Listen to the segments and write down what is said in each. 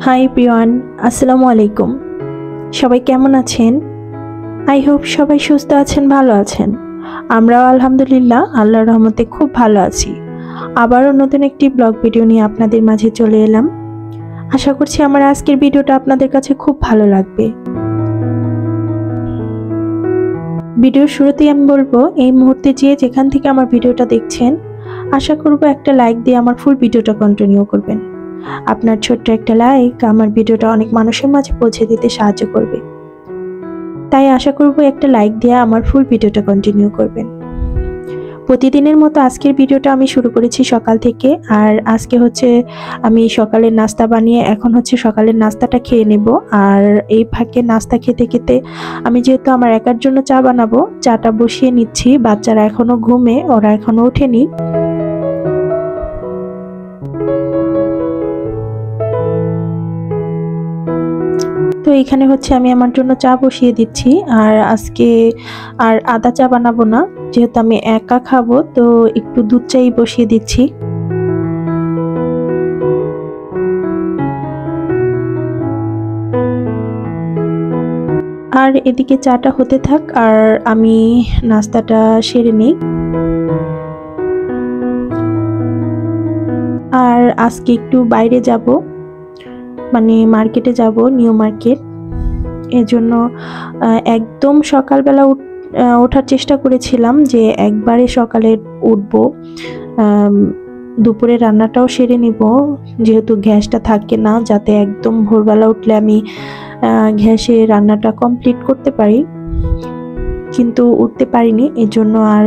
Hi everyone, আসসালামু আলাইকুম। সবাই কেমন আছেন? আই হোপ সবাই সুস্থ আছেন, ভালো আছেন। আমরাও আলহামদুলিল্লাহ আল্লাহর রহমতে খুব ভালো আছি। আবারও নতুন একটি ব্লগ ভিডিও নিয়ে আপনাদের মাঝে চলে এলাম। আশা করছি আমার আজকের ভিডিওটা আপনাদের কাছে খুব ভালো লাগবে। ভিডিওর শুরুতেই আমি বলবো, এই মুহূর্তে যেখান থেকে আমার ভিডিওটা দেখছেন, আশা করব একটা লাইক দিয়ে আমার ফুল ভিডিওটা কন্টিনিউ করবেন। আপনার ছোট্ট একটা লাইক আমার ভিডিওটা অনেক মানুষের মাঝে পৌঁছে দিতে সাহায্য করবে, তাই আশা করব একটা লাইক দিয়ে আমার ফুল ভিডিওটা কন্টিনিউ করবেন। প্রতিদিনের মতো আজকের ভিডিওটা আমি শুরু করেছি সকাল থেকে। আর আজকে হচ্ছে আমি সকালের নাস্তা বানিয়ে এখন হচ্ছে সকালের নাস্তাটা খেয়ে নেব। আর এই ফাঁকে নাস্তা খেতে খেতে আমি যেহেতু আমার একার জন্য চা বানাবো, চাটা বসিয়ে নিচ্ছি। বাচ্চারা এখনো ঘুমে, ওরা এখনো ওঠেনি। তো এখানে হচ্ছে আমি আমার জন্য চা বসিয়ে দিচ্ছি। আর আজকে আর আদা চা বানাবো না, যেহেতু আমি একা খাবো, তো একটু দুধ চাই বসিয়ে দিচ্ছি। আর এদিকে চাটা হতে থাক আর আমি নাস্তাটা সেরে নিই। আর আজকে একটু বাইরে যাব, মানে মার্কেটে যাব, নিউ মার্কেট। এজন্য একদম সকালবেলা ওঠার চেষ্টা করেছিলাম যে একবারে সকালে উঠব, দুপুরে রান্নাটাও সেরে নিব, যেহেতু গ্যাসটা থাকে না, যাতে একদম ভোরবেলা উঠলে আমি গ্যাসে রান্নাটা কমপ্লিট করতে পারি। কিন্তু উঠতে পারিনি, এজন্য আর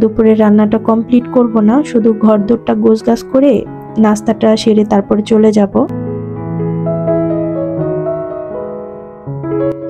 দুপুরে রান্নাটা কমপ্লিট করব না, শুধু ঘরদোরটা গোছগাছ করে নাস্তাটা সেরে তারপরে চলে যাব।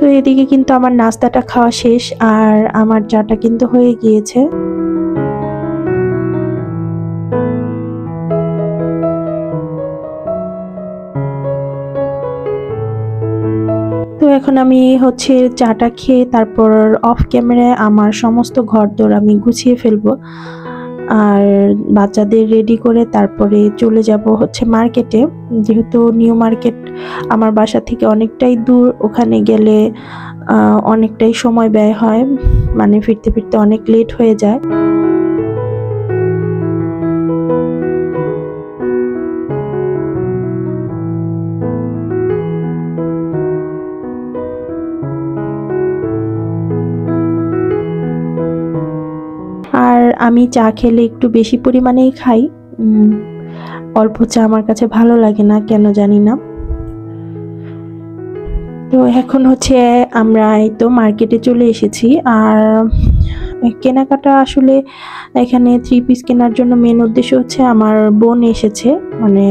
তো এদিকে কিন্তু আমার নাস্তাটা খাওয়া শেষ আর আমার চাটা কিন্তু হয়ে গিয়েছে। তো এখন আমি হচ্ছে চাটা খেয়ে তারপর অফ ক্যামেরায় আমার সমস্ত ঘরদোর আমি গুছিয়ে ফেলবো। আর বাচ্চাদের রেডি করে তারপরে চলে যাব হচ্ছে মার্কেটে, যেহেতু নিউ মার্কেট আমার বাসা থেকে অনেকটাই দূর। ওখানে গেলে অনেকটাই সময় ব্যয় হয়, মানে ফিরতে ফিরতে অনেক লেট হয়ে যায়। আর আমি চা খেলে একটু বেশি পরিমাণেই খাই, অল্প চা আমার কাছে ভালো লাগে না, কেন জানি না। তো এখন হচ্ছে আমরা এই তো মার্কেটে চলে এসেছি। আর কেনাকাটা আসলে এখানে 3 পিস কেনার জন্য মেন উদ্দেশ্য হচ্ছে আমার বোন এসেছে, মানে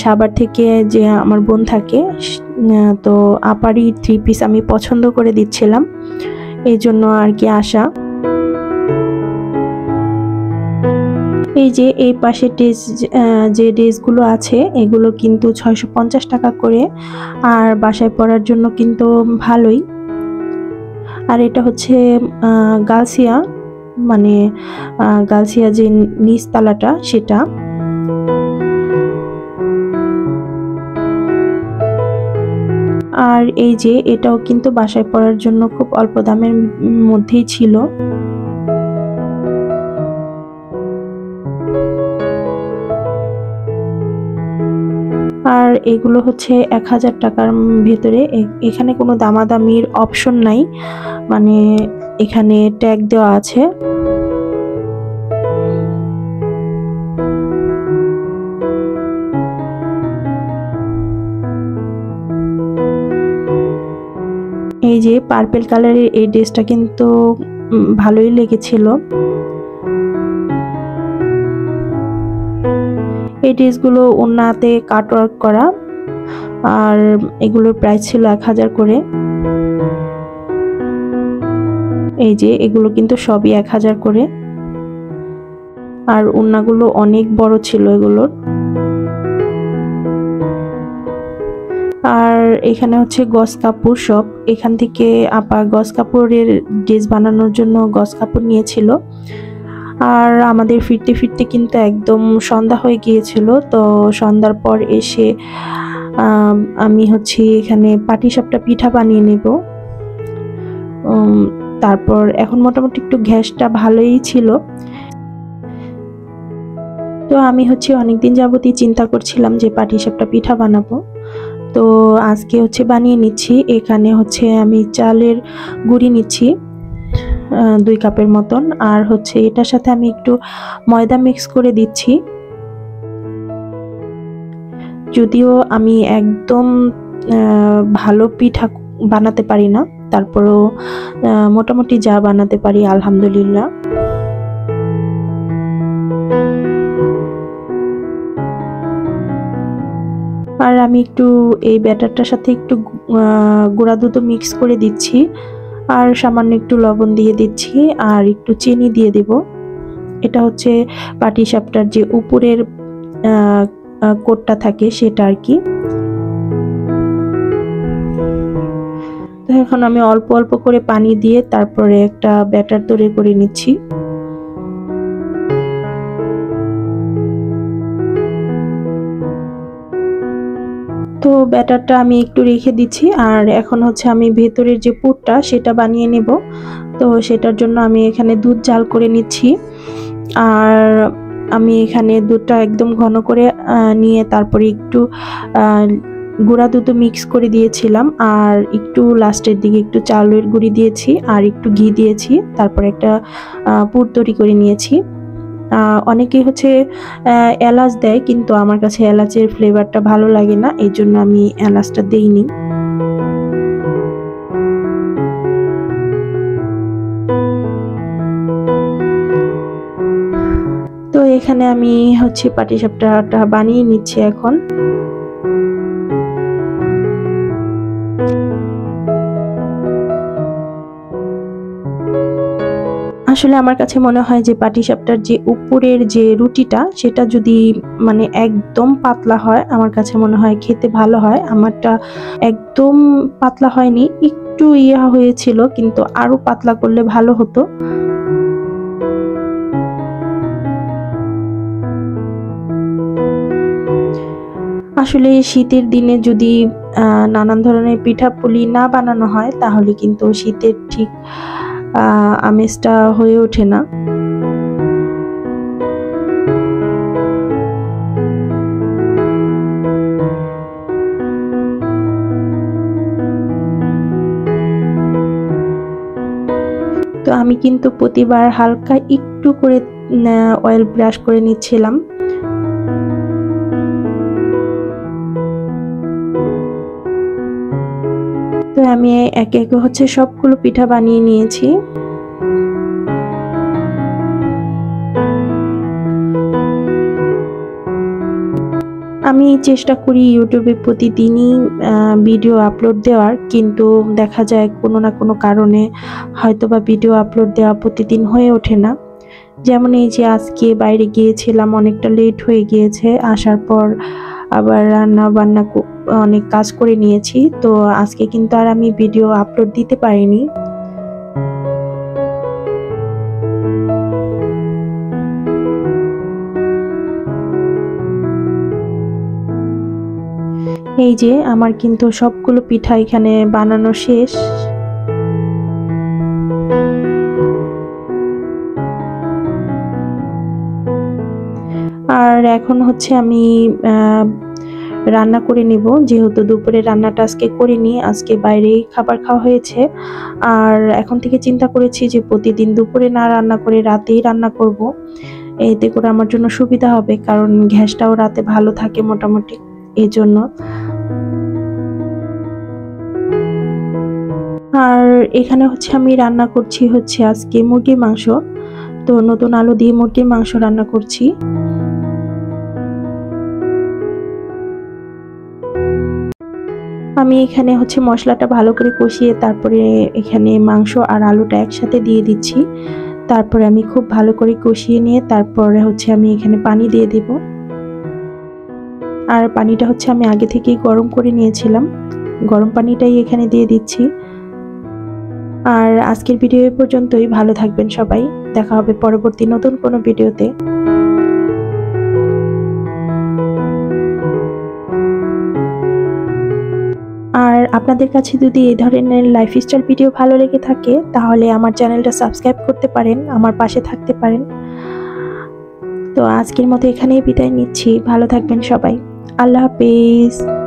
সাভার থেকে যে আমার বোন থাকে, তো আপারই 3 পিস আমি পছন্দ করে দিচ্ছিলাম, এই জন্য আর কি আসা। এই যে এই পাশে যে ড্রেসগুলো আছে এগুলো কিন্তু 650 টাকা করে, আর বাসায় পরার জন্য কিন্তু ভালোই। আর এটা হচ্ছে গালসিয়া, মানে গালসিয়া যে নিচতলাটা সেটা। আর এই যে এটাও কিন্তু বাসায় পরার জন্য খুব অল্প দামের মধ্যেই ছিল। আর এগুলো হচ্ছে 1000 টাকার ভেতরে। এখানে কোনো দামাদামির অপশন নাই, মানে এখানে ট্যাগ দেওয়া আছে। এই যে পার্পল কালারের এই ড্রেসটা কিন্তু ভালোই লেগেছিল। এই ড্রেসগুলো ওড়নাতে কাটওয়ার্ক করা, আর এগুলোর প্রাইস ছিল 1000 করে। এই যে এগুলো কিন্তু সবই 1000 করে, আর ওড়নাগুলো অনেক বড় ছিল এগুলোর। আর এখানে হচ্ছে গস কাপড় শপ, এখান থেকে আপা গস কাপড়ের ড্রেস বানানোর জন্য গস কাপড় নিয়েছিল। আর আমাদের ফিরতে ফিরতে কিন্তু একদম সন্ধ্যা হয়ে গিয়েছিল। তো সন্ধ্যার পর এসে আমি হচ্ছে এখানে পাটিসাপটা পিঠা বানিয়ে নেব। তারপর এখন মোটামুটি একটু গ্যাসটা ভালোই ছিল। তো আমি হচ্ছে অনেকদিন যাবতই চিন্তা করছিলাম যে পাটিসাপটা পিঠা বানাবো। তো আজকে হচ্ছে বানিয়ে নিচ্ছি। এখানে হচ্ছে আমি চালের গুঁড়ি নিচ্ছি 2 কাপের মতন, আর হচ্ছে এটার সাথে আমি একটু ময়দা মিক্স করে দিচ্ছি। যদিও আমি একদম ভালো পিঠা বানাতে পারি না, তারপরেও মোটামুটি যা বানাতে পারি আলহামদুলিল্লাহ। আর আমি একটু এই ব্যাটারটার সাথে একটু গুঁড়া দুধও মিক্স করে দিচ্ছি, আর সামান্য একটু লবণ দিয়ে দিচ্ছি, আর একটু চিনি দিয়ে দেব। এটা হচ্ছে পাটিসাপটার যে উপরের কোটটা থাকে সেটা আর কি। তো এখন আমি অল্প অল্প করে পানি দিয়ে তারপরে একটা ব্যাটার তৈরি করে নিচ্ছি। তো ব্যাটারটা আমি একটু রেখে দিচ্ছি, আর এখন হচ্ছে আমি ভেতরের যে পুরটা সেটা বানিয়ে নেব। তো সেটার জন্য আমি এখানে দুধ জাল করে নিচ্ছি। আর আমি এখানে দুধটা একদম ঘন করে নিয়ে তারপরে একটু গুঁড়া দুধ মিক্স করে দিয়েছিলাম, আর একটু লাস্টের দিকে একটু চালের গুঁড়ি দিয়েছি, আর একটু ঘি দিয়েছি। তারপরে একটা পুর তৈরি করে নিয়েছি। অনেকেই হচ্ছে এলাচ দেয়, কিন্তু আমার কাছে এলাচের ফ্লেভারটা ভালো লাগে না, এই জন্য আমি এলাচটা দেইনি। তো এখানে আমি হচ্ছে পাটিসাপটাটা বানিয়ে নিচ্ছি এখন। আসলে আমার কাছে মনে হয় যে পাটিসাপটার যে উপরের যে রুটিটা সেটা যদি মানে একদম পাতলা হয়, আমার কাছে মনে হয় খেতে ভালো হয়। আমারটা একদম পাতলা হয়নি, একটু ইয়া হয়েছিল, কিন্তু আরো পাতলা করলে ভালো হতো। আসলে শীতের দিনে যদি নানান ধরনের পিঠাপুলি না বানানো হয় তাহলে কিন্তু শীতের ঠিক আমেজটা হয়ে ওঠে না। তো আমি কিন্তু প্রতিবার হালকা একটু করে অয়েল ব্রাশ করে নিচ্ছিলাম। তো আমি একে একে হচ্ছে সবগুলো পিঠা বানিয়ে নিয়েছি। আমি চেষ্টা করি ইউটিউবে প্রতিদিনই ভিডিও আপলোড দেওয়ার, কিন্তু দেখা যায় কোনো না কোনো কারণে হয়তোবা ভিডিও আপলোড দেওয়া প্রতিদিন হয়ে ওঠে না। যেমন এই যে আজকে বাইরে গিয়েছিলাম, অনেকটা লেট হয়ে গিয়েছে, আসার পর আবার রান্না বান্না অনেক কাজ করে নিয়েছি। তো আজকে কিন্তু আর আমি ভিডিও আপলোড দিতে পারিনি। এই যে আমার কিন্তু সবগুলো পিঠা এখানে বানানো শেষ। আর এখন হচ্ছে আমি রান্না করে নিব, যেহেতু দুপুরে রান্নাটা আজকে করিনি, আজকে বাইরেই খাবার খাওয়া হয়েছে। আর এখন থেকে চিন্তা করেছি যে প্রতিদিন দুপুরে না রান্না করে রাতেই রান্না করব, এতে করে আমার জন্য সুবিধা হবে, কারণ গ্যাসটাও রাতে ভালো থাকে মোটামুটি, এই জন্য। আর এখানে হচ্ছে আমি রান্না করছি হচ্ছে আজকে মুরগির মাংস। তো নতুন আলু দিয়ে মুরগির মাংস রান্না করছি। আমি এখানে হচ্ছে মশলাটা ভালো করে কষিয়ে তারপরে এখানে মাংস আর আলুটা একসাথে দিয়ে দিচ্ছি। তারপরে আমি খুব ভালো করে কষিয়ে নিয়ে তারপরে হচ্ছে আমি এখানে পানি দিয়ে দেব। আর পানিটা হচ্ছে আমি আগে থেকেই গরম করে নিয়েছিলাম, গরম পানিটাই এখানে দিয়ে দিচ্ছি। আর আজকের ভিডিও এই পর্যন্তই। ভালো থাকবেন সবাই, দেখা হবে পরবর্তী নতুন কোনো ভিডিওতে। আর আপনাদের কাছে যদি এই ধরনের লাইফস্টাইল ভিডিও ভালো লেগে থাকে তাহলে আমার চ্যানেলটা সাবস্ক্রাইব করতে পারেন, আমার পাশে থাকতে পারেন। তো আজকের মতো এখানেই বিদায় নিচ্ছি। ভালো থাকবেন সবাই। আল্লাহ হাফেজ।